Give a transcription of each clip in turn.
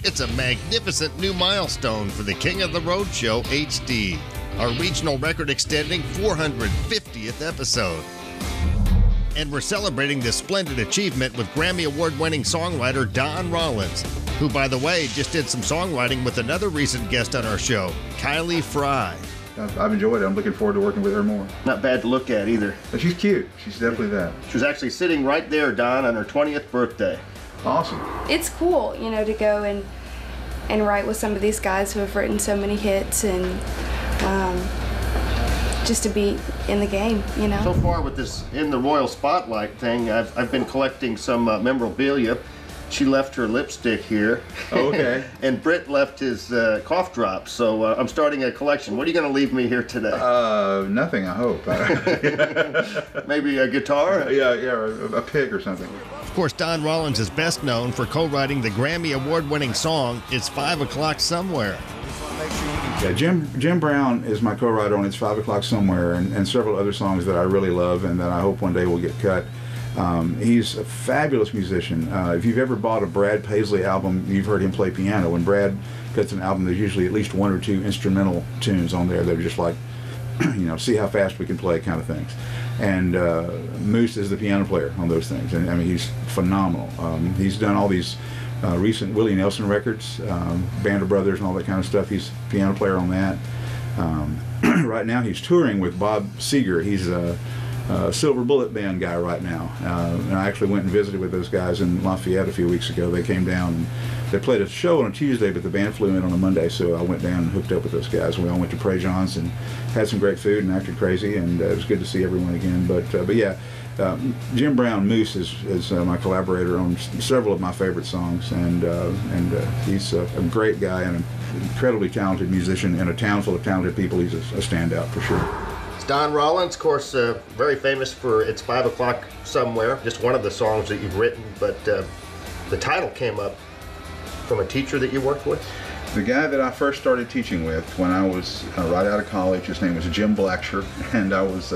It's a magnificent new milestone for the King of the Road Show HD, our regional record extending 450th episode. And we're celebrating this splendid achievement with Grammy Award-winning songwriter Don Rollins, who, by the way, just did some songwriting with another recent guest on our show, Kylie Frey. I've enjoyed it. I'm looking forward to working with her more. Not bad to look at either. But she's cute. She's definitely that. She was actually sitting right there, Don, on her 20th birthday. Awesome. It's cool, you know, to go and write with some of these guys who have written so many hits, and just to be in the game, you know. So far with this In the Royal Spotlight thing, I've been collecting some memorabilia. She left her lipstick here. Oh, okay. And Britt left his cough drops, so I'm starting a collection. What are you going to leave me here today? Nothing, I hope. Maybe a guitar? Yeah, a pig or something. Of course, Don Rollins is best known for co-writing the Grammy Award-winning song, It's 5 O'Clock Somewhere. Yeah, Jim Brown is my co-writer on It's 5 O'Clock Somewhere, and several other songs that I really love and that I hope one day will get cut. He's a fabulous musician. If you've ever bought a Brad Paisley album, you've heard him play piano. When Brad cuts an album, there's usually at least one or two instrumental tunes on there that are just like, you know, see how fast we can play kind of things. And Moose is the piano player on those things, and I mean, he's phenomenal. He's done all these recent Willie Nelson records, Band of Brothers and all that kind of stuff. He's a piano player on that. Right now he's touring with Bob Seger. He's a Silver Bullet Band guy right now. And I actually went and visited with those guys in Lafayette a few weeks ago. They came down and they played a show on a Tuesday, but the band flew in on a Monday, so I went down and hooked up with those guys. We all went to Prejean's and had some great food and acted crazy, and it was good to see everyone again. But yeah, Jim Brown, Moose, is my collaborator on several of my favorite songs, and he's a great guy and an incredibly talented musician. In a town full of talented people, he's a standout for sure. Don Rollins, of course, very famous for It's 5 O'Clock Somewhere, just one of the songs that you've written, but the title came up from a teacher that you worked with? The guy that I first started teaching with when I was right out of college, his name was Jim Blacksher, and I was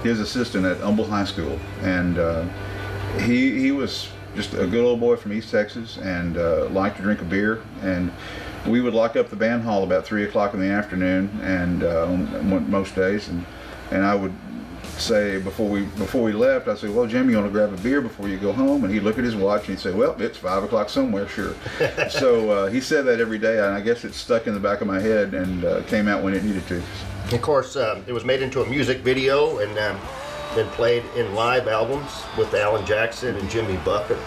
his assistant at Humble High School. And he was just a good old boy from East Texas and liked to drink a beer. And we would lock up the band hall about 3 o'clock in the afternoon, and on most days, and I would say before we left, I'd say, well, Jim, you want to grab a beer before you go home? And he'd look at his watch and he'd say, well, it's 5 o'clock somewhere, sure. So he said that every day, and I guess it stuck in the back of my head and came out when it needed to. Of course, it was made into a music video and been played in live albums with Alan Jackson and Jimmy Buffett.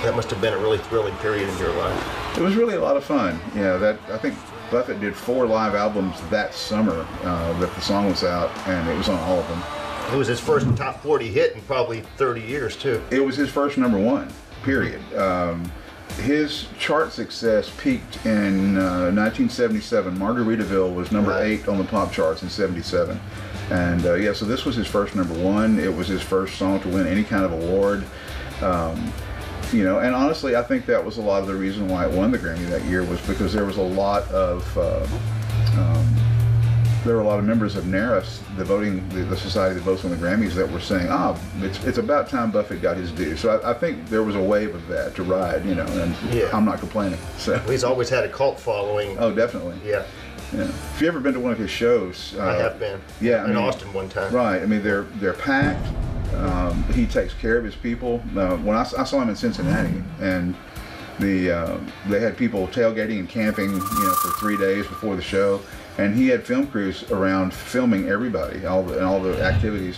That must have been a really thrilling period in your life. It was really a lot of fun. Yeah, I think Buffett did 4 live albums that summer that the song was out, and it was on all of them. It was his first top 40 hit in probably 30 years, too. It was his first #1, period. His chart success peaked in 1977. Margaritaville was number 8 on the pop charts in '77. And yeah, so this was his first #1. It was his first song to win any kind of award. You know, and honestly, I think that was a lot of the reason why it won the Grammy that year, was because there was a lot of members of NARAS, the society that votes on the Grammys, that were saying, it's about time Buffett got his due. So I think there was a wave of that to ride, you know, and yeah. I'm not complaining. So he's always had a cult following. Oh, definitely. Yeah. Yeah. If you ever been to one of his shows, I have been. Yeah, in Austin one time. Right. I mean, they're packed. He takes care of his people. When I saw him in Cincinnati, and they had people tailgating and camping, you know, for 3 days before the show, and he had film crews around filming everybody, all the activities.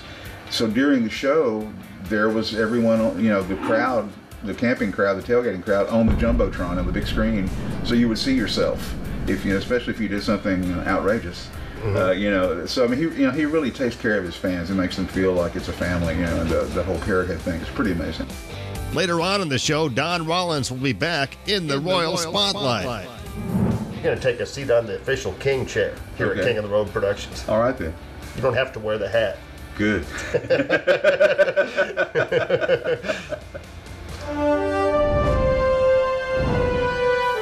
So during the show, there was everyone, you know, the crowd, the camping crowd, the tailgating crowd, on the jumbotron on the big screen, so you would see yourself, especially if you did something outrageous. Mm-hmm. You know, so I mean, he really takes care of his fans and makes them feel like it's a family. You know, and the whole Parrot Head thing is pretty amazing. Later on in the show, Don Rollins will be back in the Royal Spotlight. You're going to take a seat on the official King chair here at King of the Road Productions. All right then. You don't have to wear the hat. Good.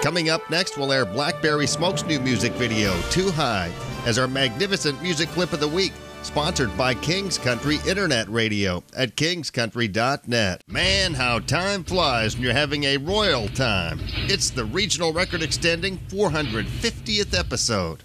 Coming up next, we'll air Blackberry Smoke's new music video, Too High, as our magnificent music clip of the week. Sponsored by King's Country Internet Radio at kingscountry.net. Man, how time flies when you're having a royal time. It's the regional record extending 450th episode.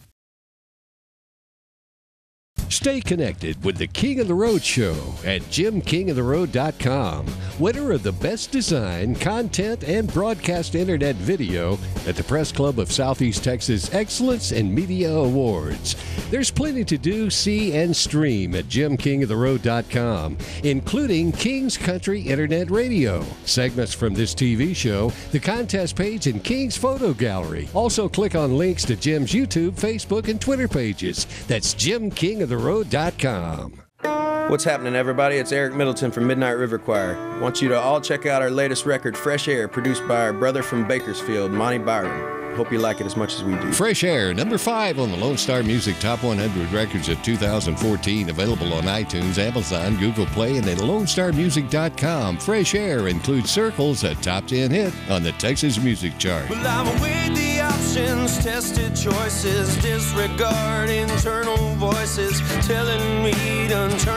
Stay connected with the King of the Road Show at JimKingOfTheRoad.com. Winner of the Best Design, Content, and Broadcast Internet Video at the Press Club of Southeast Texas Excellence in Media Awards. There's plenty to do, see, and stream at JimKingOfTheRoad.com, including King's Country Internet Radio, segments from this TV show, the contest page, and King's Photo Gallery. Also, click on links to Jim's YouTube, Facebook, and Twitter pages. That's JimKingOfTheRoad.com. What's happening, everybody? It's Eric Middleton from Midnight River Choir. I want you to all check out our latest record, Fresh Air, produced by our brother from Bakersfield, Monty Byron. Hope you like it as much as we do. Fresh Air, number 5 on the Lone Star Music Top 100 Records of 2014. Available on iTunes, Amazon, Google Play, and at LoneStarMusic.com. Fresh Air includes Circles, a top 10 hit on the Texas Music Chart. Well, I've weighed the options, tested choices, disregard internal voices telling me to turn